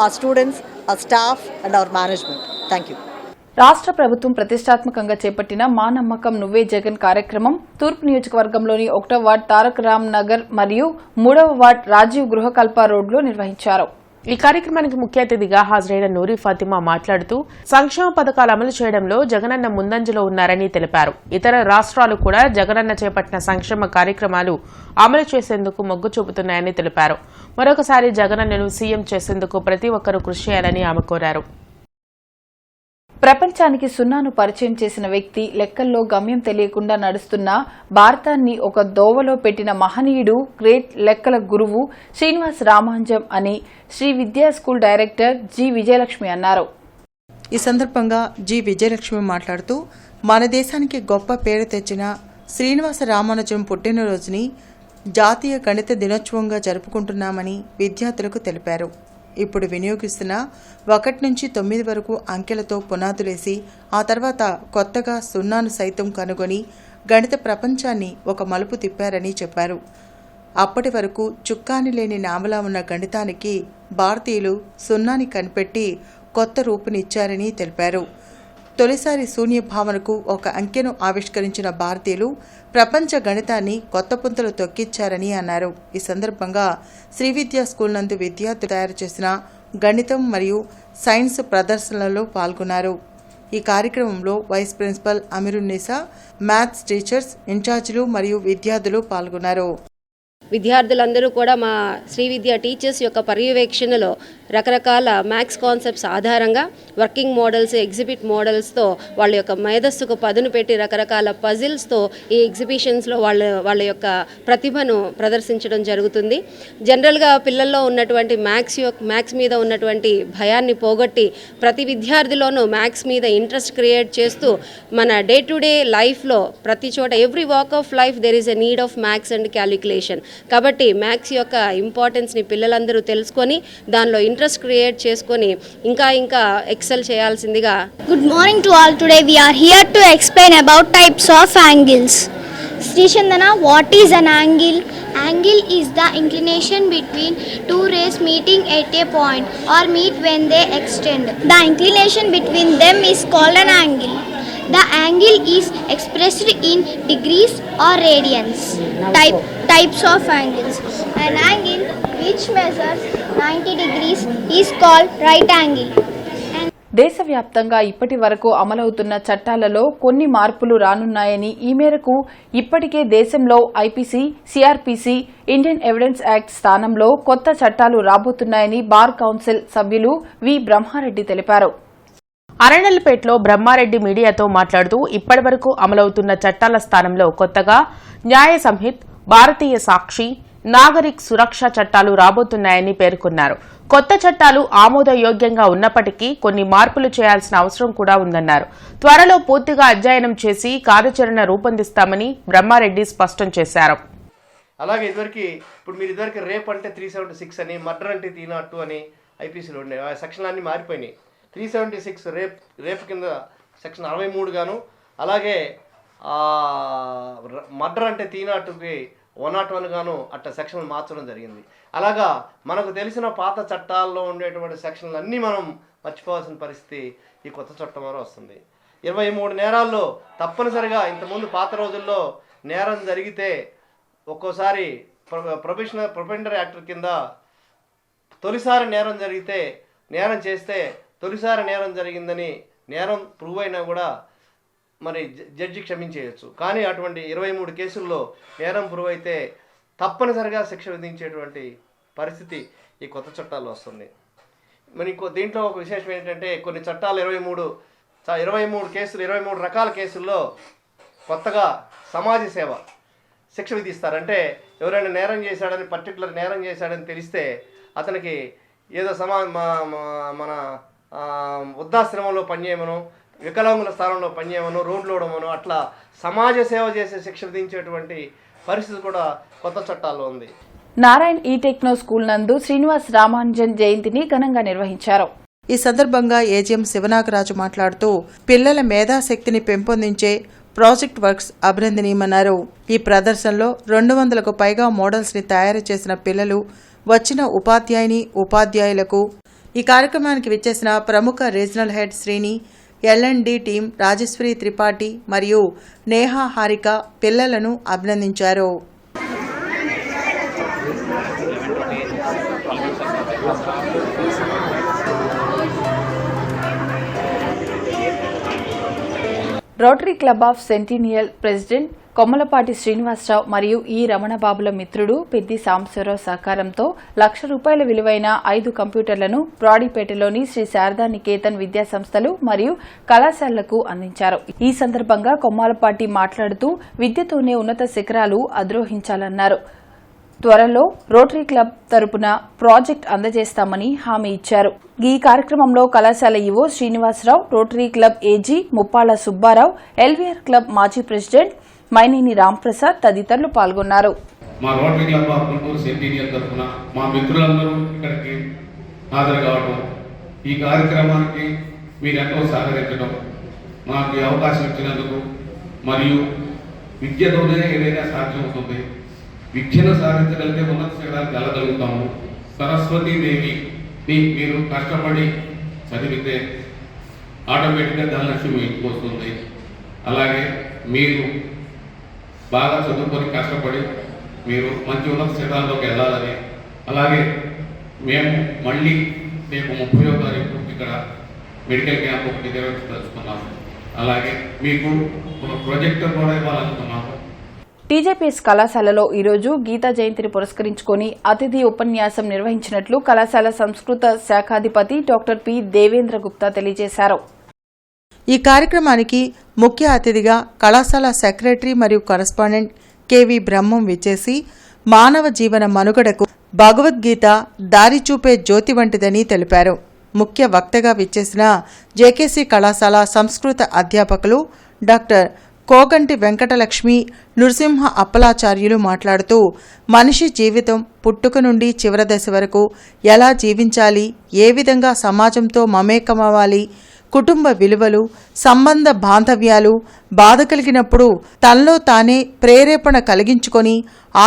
our students, our staff and our management. Thank you. రాష్ట్ర ప్రభుత్వం ప్రతిష్టాత్మకంగా చేపట్టిన మా నమ్మకం నువ్వే జగన్ కార్యక్రమం తూర్పు నియోజకవర్గంలోని 1వ వార్డ్ తారక రామ్ నగర్ మరియు 3వ వార్డ్ రాజీవ్ గృహకల్ప రోడ్లో నిర్వహించారు. ఈ కార్యక్రమానికి ముఖ్య అతిథిగా హాజరైన నూరి ఫాతిమా మాట్లాడుతూ సంక్షేమ పథకాలు అమలు చేయడంలో జగనన్న ముందంజలో ఉన్నారని తెలిపారు. ఇతర రాష్ట్రాలు కూడా జగనన్న చేపట్టిన సంక్షేమ కార్యక్రమాలు అమలు చేసేందుకు మొగ్గు చూపుతున్నాయని తెలిపారు. మరొకసారి జగనన్నను సీఎం చేసేందుకు ప్రతి ఒక్కరూ కృషి చేయాలని ఆమె కోరారు. ప్రపంచానికి సున్నాను పరిచయం చేసిన వ్యక్తి, లెక్కల్లో గమ్యం తెలియకుండా నడుస్తున్న భారతాన్ని ఒక దోవలో పెట్టిన మహనీయుడు, గ్రేట్ లెక్కల గురువు శ్రీనివాస్ రామాంజం అని శ్రీ విద్యా స్కూల్ డైరెక్టర్ జి విజయలక్ష్మి అన్నారు. ఈ సందర్భంగా జి విజయలక్ష్మి మాట్లాడుతూ మన దేశానికి గొప్ప పేరు తెచ్చిన శ్రీనివాస రామానుజం పుట్టినరోజుని జాతీయ గణిత దినోత్సవంగా జరుపుకుంటున్నామని విద్యార్థులకు తెలిపారు. ఇప్పుడు వినియోగిస్తున్న 1 నుంచి 9 వరకు అంకెలతో పునాదులేసి ఆ తర్వాత కొత్తగా సున్నాను సైతం కనుగొని గణిత ప్రపంచాన్ని ఒక మలుపు తిప్పారని చెప్పారు. అప్పటి వరకు చుక్కాని లేని నామలా ఉన్న గణితానికి భారతీయులు సున్నాని కనిపెట్టి కొత్త రూపునిచ్చారని తెలిపారు. తొలిసారి శూన్య భావనకు ఒక అంకెను ఆవిష్కరించిన భారతీయులు ప్రపంచ గణితాన్ని కొత్త పుంతలు తొక్కిచ్చారని అన్నారు. ఈ సందర్భంగా శ్రీ విద్యా స్కూల్ నందు విద్యార్థులు తయారు చేసిన గణితం మరియు సైన్స్ ప్రదర్శనలలో పాల్గొన్నారు. ఈ కార్యక్రమంలో వైస్ ప్రిన్సిపల్ అమీరున్నీసా, మ్యాథ్స్ టీచర్స్, ఇన్ఛార్జీలు మరియు విద్యార్థులు పాల్గొన్నారు. విద్యార్థులందరూ కూడా మా శ్రీ విద్య టీచర్స్ యొక్క పర్యవేక్షణలో రకరకాల మ్యాథ్స్ కాన్సెప్ట్స్ ఆధారంగా వర్కింగ్ మోడల్స్, ఎగ్జిబిట్ మోడల్స్తో వాళ్ళ యొక్క మేధస్సుకు పదును పెట్టి రకరకాల పజిల్స్తో ఈ ఎగ్జిబిషన్స్లో వాళ్ళ యొక్క ప్రతిభను ప్రదర్శించడం జరుగుతుంది. జనరల్గా పిల్లల్లో ఉన్నటువంటి మ్యాథ్స్ మీద ఉన్నటువంటి భయాన్ని పోగొట్టి ప్రతి విద్యార్థిలోనూ మ్యాథ్స్ మీద ఇంట్రెస్ట్ క్రియేట్ చేస్తూ మన డే టు డే లైఫ్లో ప్రతి చోట every walk of life there is a need of maths and calculation. కాబట్టి మ్యాథ్స్ యొక్క ఇంపార్టెన్స్ని పిల్లలందరూ తెలుసుకొని దానిలో ఇంట్రెస్ట్ క్రియేట్ చేసుకొని ఇంకా ఎక్సెల్ చేయాల్సిందిగా. Good morning to all. Today we are here to explain about types of angles. Sri Chandana, what is an angle? Angle is the inclination between two rays meeting at a point or meet when they extend. The inclination between them is called an angle. The angle is expressed in degrees or radians. Types of angles. An angle which measures 90 degrees is called right angle. దేశవ్యాప్తంగా ఇప్పటి వరకు అమలవుతున్న చట్టాలలో కొన్ని మార్పులు రానున్నాయని, ఈ మేరకు ఇప్పటికే దేశంలో IPC, CrPC, Indian evidence act స్థానంలో కొత్త చట్టాలు రాబోతున్నాయని బార్ కౌన్సిల్ సభ్యులు వి బ్రహ్మారెడ్డి తెలిపారు. అరణ్యపేటలో బ్రహ్మారెడ్డి మీడియాతో మాట్లాడుతూ ఇప్పటి వరకు అమలవుతున్న చట్టాల స్థానంలో కొత్తగా న్యాయ సంహిత్, భారతీయ సాక్షి, నాగరిక్ సురక్ష చట్టాలు రాబోతున్నాయని పేర్కొన్నారు. కొత్త చట్టాలు ఆమోదయోగ్యంగా ఉన్నప్పటికీ కొన్ని మార్పులు చేయాల్సిన అవసరం కూడా ఉందన్నారు. త్వరలో పూర్తిగా అధ్యయనం చేసి కార్యాచరణ రూపొందిస్తామని బ్రహ్మారెడ్డి స్పష్టం చేశారు. అలాగే ఇప్పుడు మీరు ఇదివరకు రేప్ అంటే 376 అని, మర్డర్ అంటే 302 అని ఐపీసీలో ఉండే ఆ సెక్షన్లు అన్నీ మారిపోయినాయి. 376 రేప్ కింద సెక్షన్ 63 గాను, అలాగే మర్డర్ అంటే 302కి 101 గాను అట్లా సెక్షన్లు మార్చడం జరిగింది. అలాగా మనకు తెలిసిన పాత చట్టాల్లో ఉండేటువంటి సెక్షన్లు అన్నీ మనం మర్చిపోవాల్సిన పరిస్థితి ఈ కొత్త చట్టం ద్వారా వస్తుంది. 23 నేరాల్లో తప్పనిసరిగా ఇంతకుముందు పాత రోజుల్లో నేరం జరిగితే ఒక్కోసారి ప్రొపెండరీ యాక్ట్ కింద తొలిసారి నేరం చేస్తే తొలిసారి నేరం జరిగిందని నేరం ప్రూవ్ అయినా కూడా మరి జడ్జి క్షమించేయచ్చు. కానీ అటువంటి 23 కేసుల్లో నేరం ప్రూవ్ అయితే తప్పనిసరిగా శిక్ష విధించేటువంటి పరిస్థితి ఈ కొత్త చట్టాల్లో వస్తుంది. మరి దీంట్లో ఒక విశేషం ఏంటంటే కొన్ని చట్టాలు 23 రకాల కేసుల్లో కొత్తగా సమాజ సేవ శిక్ష విధిస్తారు. అంటే ఎవరైనా నేరం చేశాడని పర్టికులర్ నేరం చేశాడని తెలిస్తే అతనికి ఏదో మన వృద్ధాశ్రమంలో పనిచేయమను, వికలాంగుల స్థానంలో పనిచేయమను, రోడ్లు వేయమను, అట్లా సమాజ సేవ చేసే శిక్ష విధించేటువంటి పరిస్థితి కూడా కొత్త చట్టాల్లో ఉంది. నారాయణ్ ఈ టెక్నో స్కూల్ నందు శ్రీనివాస్ రామానుజన్ జయంతిని ఘనంగా నిర్వహించారు. ఈ సందర్భంగా ఏజీఎం శివనాగరాజు మాట్లాడుతూ పిల్లల మేధాశక్తిని పెంపొందించే ప్రాజెక్ట్ వర్క్స్ అభినందనీయమన్నారు. ఈ ప్రదర్శనలో 200కు పైగా మోడల్స్ ని తయారు చేసిన పిల్లలు, వచ్చిన ఉపాధ్యాయులకు ఈ కార్యక్రమానికి విచ్చేసిన ప్రముఖ regional head Srini, LMD team Rajeshwari Tripathi మరియు నేహా హారిక పిల్లలను అభినందించారు. Rotary Club of Centennial president Kommalapati Srinivasarao మరియు ఈ రమణబాబుల మిత్రుడు పెద్ది సాంబశివరావు సహకారంతో ₹1,00,000 విలువైన 5 కంప్యూటర్లను బ్రాడీపేటలోని శ్రీ శారదా నికేతన్ విద్యా సంస్థలు మరియు కళాశాలలకు అందించారు. ఈ సందర్భంగా కొమ్మలపాటి మాట్లాడుతూ విద్యతోనే ఉన్నత శిఖరాలు అధిరోహించాలన్నారు. త్వరలో రోటరీ క్లబ్ తరపున ప్రాజెక్ట్ అందజేస్తామని హామీ ఇచ్చారు. ఈ కార్యక్రమంలో కళాశాల EO Srinivasarao, Rotary Club AG Muppalla Subbarao, LVR club మాజీ ప్రెసిడెంట్ మైనేని రాంప్రసాద్ తదితరులు పాల్గొన్నారు. మా Rotary Club of Guntur Centennial తరఫున మా మిత్రులందరూ ఇక్కడికి హాజరు కావడం, ఈ కార్యక్రమానికి మీరెంతో సహకరించడం, మాకు అవకాశం ఇచ్చినందుకు, మరియు విద్యతోనే ఏదైనా సాధ్యమవుతుంది, విద్యను సాధించగలిగితే ఉన్నత శిఖరాలకు వెళ్ళగలుగుతాము. సరస్వతీదేవిని మీరు కష్టపడి చదివితే ఆటోమేటిక్గా ధనలక్ష్మి ఇంటికి వస్తుంది. అలాగే మీరు బాగా చదువుకొని కష్టపడి మీరు మంచి ఉన్నత శిఖరాల్లోకి వెళ్ళాలని, అలాగే మేము మళ్ళీ రేపు 30వ తారీఖు ఇక్కడ మెడికల్ క్యాంప్ ఒకటి నిర్వహించదలుచుకున్నాము. అలాగే మీకు ఒక ప్రొజెక్టర్ కూడా ఇవ్వాలనుకున్నాము. టీజేపీఎస్ కళాశాలలో ఈరోజు గీతా జయంతిని పురస్కరించుకుని అతిథి ఉపన్యాసం నిర్వహించినట్లు కళాశాల సంస్కృత శాఖాధిపతి డాక్టర్ పి దేవేంద్ర గుప్తా తెలియజేశారు. ఈ కార్యక్రమానికి ముఖ్య అతిథిగా కళాశాల సెక్రటరీ మరియు కరస్పాండెంట్ కెవి బ్రహ్మం విచ్చేసి మానవ జీవన మనుగడకు భగవద్గీత దారి చూపే జ్యోతి వంటిదని తెలిపారు. ముఖ్య వక్తగా విచ్చేసిన జేకేసీ కళాశాల సంస్కృత అధ్యాపకులు డాక్టర్ కోగంటి వెంకటలక్ష్మి, నృసింహ అప్పలాచార్యులు మాట్లాడుతూ మనిషి జీవితం పుట్టుక నుండి చివరి దశ వరకు ఎలా జీవించాలి, ఏ విధంగా సమాజంతో మమేకమవ్వాలి, కుటుంబ విలువలు, సంబంధ బాంధవ్యాలు, బాధ కలిగినప్పుడు తనలో తానే ప్రేరేపణ కలిగించుకొని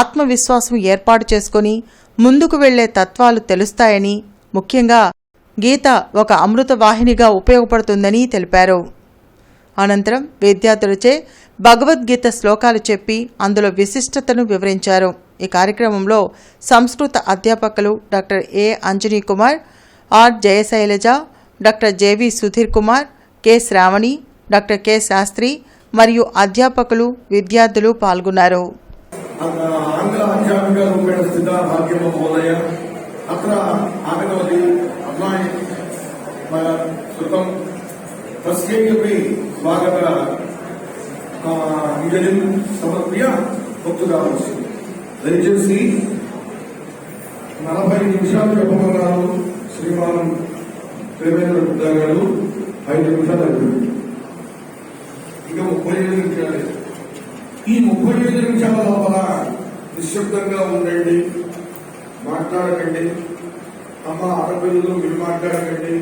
ఆత్మవిశ్వాసం ఏర్పాటు చేసుకొని ముందుకు వెళ్లే తత్వాలు తెలుస్తాయని, ముఖ్యంగా గీత ఒక అమృత వాహినిగా ఉపయోగపడుతుందని తెలిపారు. అనంతరం విద్యార్థులచే భగవద్గీత శ్లోకాలు చెప్పి అందులో విశిష్టతను వివరించారు. ఈ కార్యక్రమంలో సంస్కృత అధ్యాపకులు doctor A Anjani Kumar, R Jayasailaja, doctor JV Sudheer Kumar, K Sravani, doctor K Sastry మరియు అధ్యాపకులు, విద్యార్థులు పాల్గొన్నారు. तस्यैकपि स्वागत निवेदन समर्प्य वक्तुरावच्चु. దయచేసి 40 నిమిషాలు చెప్పమన్నారు శ్రీమాన్ దేవేంద్ర గుప్తా గారు. 5 నిమిషాలు అయిపోయింది, ఇంకా 35 నిమిషాలు. ఈ 35 నిమిషాల లోపల నిశ్శబ్దంగా ఉండండి, మాట్లాడకండి. అమ్మ ఆడపిల్లలు మీరు మాట్లాడకండి,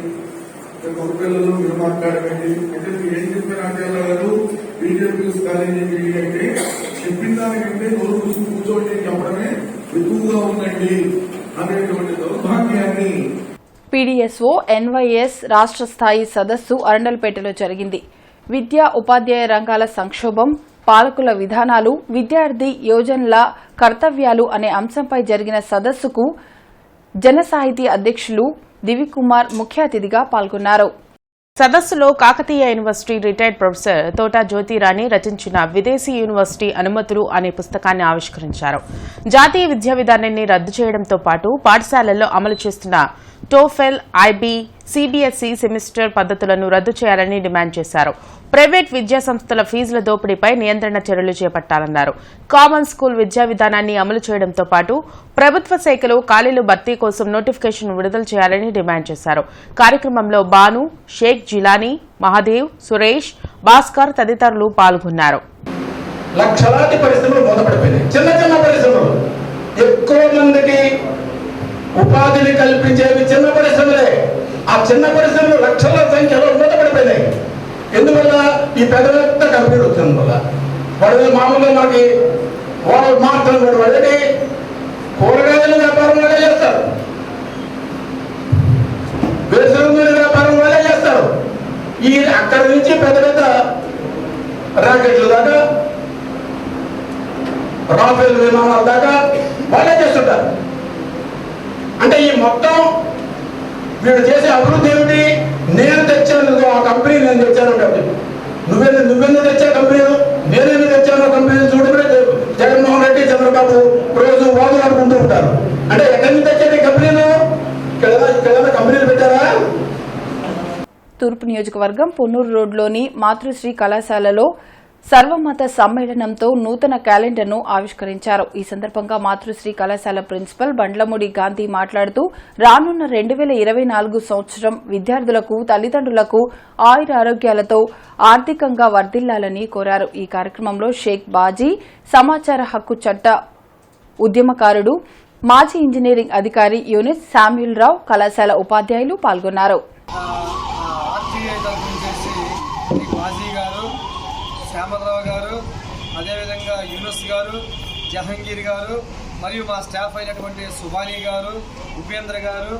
పిల్లలు మీరు మాట్లాడకండి. అంటే మీరు ఏం చెప్పిన గారు బీజేపీ కాలేజీ అంటే చెప్పిన దానికంటే నోరు కూర్చుని కూర్చోండి చెప్పడమే ఎక్కువగా ఉందండి అనేటువంటి దౌర్భాగ్యాన్ని. పీడీఎస్ఓ ఎన్వైఎస్ రాష్ట్ర స్థాయి సదస్సు అరండల్పేటలో జరిగింది. విద్యా ఉపాధ్యాయ రంగాల సంక్షోభం, పాలకుల విధానాలు, విద్యార్థి యోజనల కర్తవ్యాలు అనే అంశంపై జరిగిన సదస్సుకు జన సాహితీ అధ్యక్షులు దివికుమార్ ముఖ్య అతిథిగా పాల్గొన్నారు. సదస్సులో Kakatiya university retired professor Thota Jyothirani రచించిన విదేశీ యూనివర్సిటీ అనుమతులు అనే పుస్తకాన్ని ఆవిష్కరించారు. జాతీయ విద్యా విధానాన్ని రద్దు చేయడంతో పాటు పాఠశాలల్లో అమలు చేస్తున్న టోఫెల్, ఐబీ, సిబిఎస్ఈ సెమిస్టర్ పద్ధతులను రద్దు చేయాలని డిమాండ్ చేశారు. ప్రైవేట్ విద్యా సంస్థల ఫీజుల దోపిడీపై నియంత్రణ చర్యలు చేపట్టాలన్నారు. కామన్ స్కూల్ విద్యా విధానాన్ని అమలు చేయడంతో పాటు ప్రభుత్వ శాఖలు ఖాళీలు భర్తీ కోసం నోటిఫికేషన్ విడుదల చేయాలని డిమాండ్ చేశారు. కార్యక్రమంలో బాను, షేక్ జిలానీ, మహాదేవ్, సురేష్, భాస్కర్ తదితరులు పాల్గొన్నారు. లక్షలాది పరిశ్రమలు మూతపడిపోయినాయి. చిన్న చిన్న పరిశ్రమలు, ఎక్కువ మందికి ఉపాధిని కల్పించేవి చిన్న పరిశ్రమలే. ఆ చిన్న పరిశ్రమలు లక్షల సంఖ్యలో మూతపడిపోయినాయి. ఎందువల్ల? ఈ పెద్ద పెద్ద కంపెనీలు వచ్చిన వల్ల. వాళ్ళు మామూలుగా మనకి వాళ్ళు మాట్లాడుతున్నారు, వాళ్ళని కూరగాయల వ్యాపారం వాళ్ళే చేస్తారు, వేరుశనగ వ్యాపారం వాళ్ళే చేస్తారు. ఈ అక్కడి నుంచి పెద్ద పెద్ద రాకెట్లు దాకా, రాఫెల్ విమానాల దాకా వాళ్ళే చేస్తుంటారు. అంటే ఈ మొత్తం వీడు చేసే అభివృద్ధి ఏమిటి? నేను తెచ్చాను ఆ కంపెనీ, నేను తెచ్చాను కాబట్టి నువ్వెందుకు తెచ్చా కంపెనీలు, నేనెందుకు తెచ్చాను కంపెనీలు చూడమే. జగన్మోహన్ రెడ్డి, చంద్రబాబు రోజు వాదులాడుకుంటూ ఉంటారు. అంటే ఎక్కడి నుంచి తెచ్చారు ఈ కంపెనీలు? ఇక్కడ కంపెనీలు పెట్టారా? తూర్పు నియోజకవర్గం పొన్నూరు రోడ్లోని మాతృశ్రీ కళాశాలలో సర్వమత సమ్మేళనంతో నూతన క్యాలెండర్ను ఆవిష్కరించారు. ఈ సందర్భంగా మాతృశ్రీ కళాశాల ప్రిన్సిపల్ బండ్లమూడి గాంధీ మాట్లాడుతూ రానున్న 2024 సంవత్సరం విద్యార్థులకు, తల్లిదండ్రులకు ఆయురారోగ్యాలతో ఆర్థికంగా వర్ధిల్లాలని కోరారు. ఈ కార్యక్రమంలో షేక్ బాజీ, సమాచార హక్కు చట్ట ఉద్యమకారుడు, మాజీ ఇంజనీరింగ్ అధికారి యూనిస్ శామ్యూల్ రావు, కళాశాల ఉపాధ్యాయులు పాల్గొన్నారు. శ్యామలరావు గారు, అదేవిధంగా యూనుస్ గారు, జహంగీర్ గారు, మరియు మా స్టాఫ్ అయినటువంటి సుబానీ గారు, ఉపేంద్ర గారు,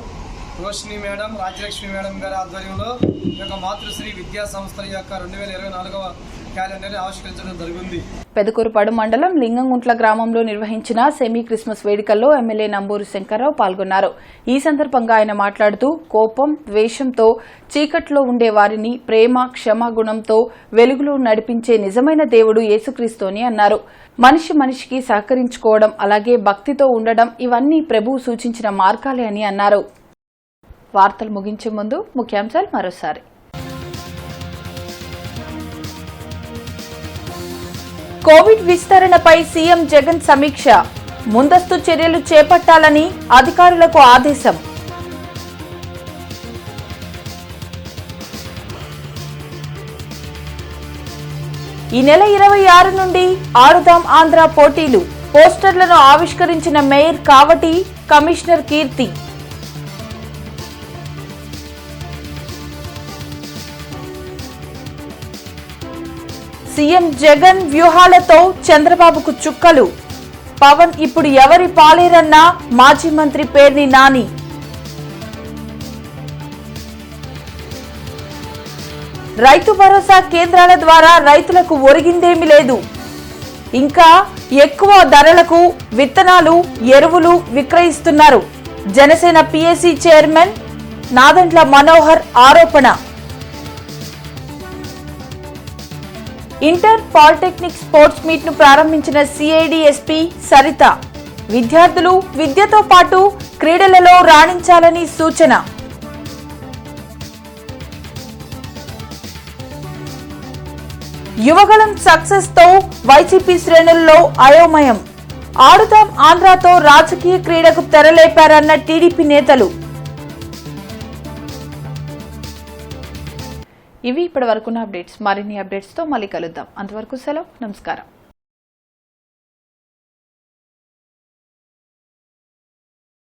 రోషిని మేడం, రాజ్యలక్ష్మి మేడం గారి ఆధ్వర్యంలో ఈ యొక్క మాతృశ్రీ విద్యా సంస్థల యొక్క 2024వ క్యాలెండర్ని ఆవిష్కరించడం జరిగింది. పెదకూరుపాడు మండలం లింగంగుంట్ల గ్రామంలో నిర్వహించిన సెమీ క్రిస్మస్ వేడుకల్లో ఎమ్మెల్యే నంబూరు శంకర్రావు పాల్గొన్నారు. ఈ సందర్భంగా ఆయన మాట్లాడుతూ కోపం, ద్వేషంతో చీకట్లో ఉండే వారిని ప్రేమ, క్షమాగుణంతో వెలుగులో నడిపించే నిజమైన దేవుడు యేసుక్రీస్తు అని అన్నారు. మనిషి మనిషికి సహకరించుకోవడం, అలాగే భక్తితో ఉండడం ఇవన్నీ ప్రభువు సూచించిన మార్గాలే అని అన్నారు. వార్తలు ముగించే ముందు ముఖ్యాంశాలు మరోసారి. కోవిడ్ విస్తరణపై సీఎం జగన్ సమీక్ష, ముందస్తు చర్యలు చేపట్టాలని అధికారులకు ఆదేశం. ఈ నెల 26 నుండి ఆడుదాం ఆంధ్ర పోటీలు, పోస్టర్లను ఆవిష్కరించిన మేయర్ కావటి, కమిషనర్ కీర్తి. సీఎం జగన్ వ్యూహాలతో చంద్రబాబుకు చుక్కలు, పవన్ ఇప్పుడు ఎవరి పాలేరన్న మాజీ మంత్రి పేర్ని నాని. రైతు భరోసా కేంద్రాల ద్వారా రైతులకు ఒరిగిందేమీ లేదు, ఇంకా ఎక్కువ ధరలకు విత్తనాలు, ఎరువులు విక్రయిస్తున్నారు. జనసేన పీఏసీ చైర్మన్ నాదెండ్ల మనోహర్ ఆరోపణ. ఇంటర్ పాలిటెక్నిక్ స్పోర్ట్స్ మీట్ ను ప్రారంభించిన సిఐడి ఎస్పీ సరిత, విద్యార్థులు విద్యతో పాటు క్రీడలలో రాణించాలని సూచన. యువగళం సక్సెస్ తో వైసీపీ శ్రేణుల్లో అయోమయం, ఆడుదాం ఆంధ్రాతో రాజకీయ క్రీడకు తెరలేపారన్న టీడీపీ నేతలు. ఇవి ఇప్పటి వరకున్న అప్డేట్స్. మరిన్ని అప్డేట్స్ తో మళ్ళీ కలుద్దాం. అంతవరకు సెలవు, నమస్కారం.